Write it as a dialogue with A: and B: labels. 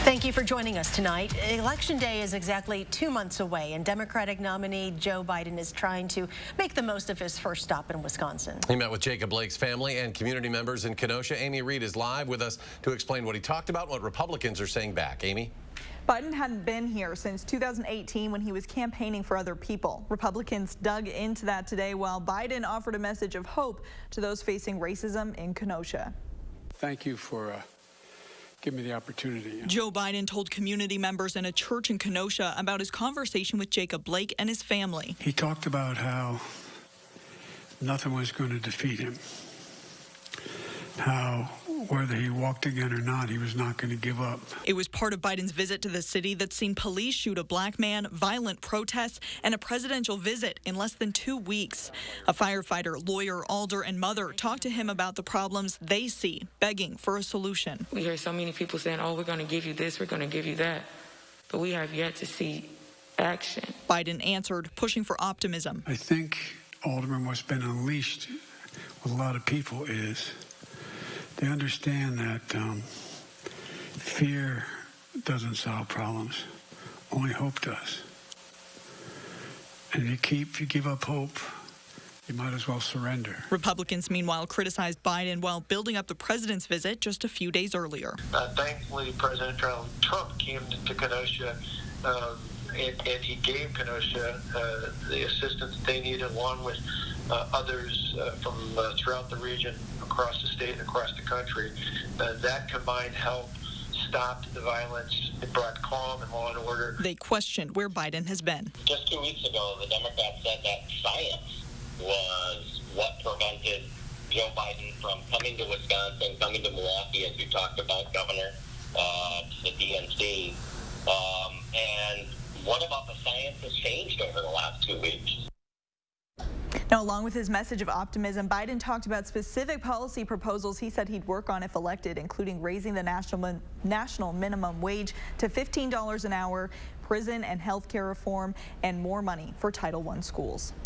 A: Thank you for joining us tonight. Election Day is exactly 2 months away, and Democratic nominee Joe Biden is trying to make the most of his first stop in Wisconsin.
B: He met with Jacob Blake's family and community members in Kenosha. Amy Reed is live with us to explain what he talked about and what Republicans are saying back. Amy?
C: Biden hadn't been here since 2018 when he was campaigning for other people. Republicans dug into that today while Biden offered a message of hope to those facing racism in Kenosha.
D: Thank you for give me the opportunity.
C: Joe Biden told community members in a church in Kenosha about his conversation with Jacob Blake and his family.
D: He talked about how nothing was going to defeat him, how whether he walked again or not, he was not going to give up.
C: It was part of Biden's visit to the city that's seen police shoot a black man, violent protests, and a presidential visit in less than 2 weeks. A firefighter, lawyer, alder, and mother talked to him about the problems they see, begging for a solution.
E: We hear so many people saying, oh, we're going to give you this, we're going to give you that. But we have yet to see action.
C: Biden answered, pushing for optimism.
D: I think, Alderman, what's been unleashed with a lot of people is they understand that fear doesn't solve problems. Only hope does. And if you give up hope, you might as well surrender.
C: Republicans, meanwhile, criticized Biden while building up the president's visit just a few days earlier.
F: Thankfully, President Trump came to Kenosha and he gave Kenosha the assistance they needed, along with others from throughout the region, across the state and across the country. That combined helped stop the violence. It brought calm and law and order.
C: They questioned where Biden has been.
G: Just 2 weeks ago, the Democrats said that science was what prevented Joe Biden from coming to Wisconsin, coming to Milwaukee, as you talked about, Governor, to the DNC. And what about the science has changed over the last 2 weeks?
C: Now, along with his message of optimism, Biden talked about specific policy proposals he said he'd work on if elected, including raising the national minimum wage to $15 an hour, prison and health care reform, and more money for Title I schools.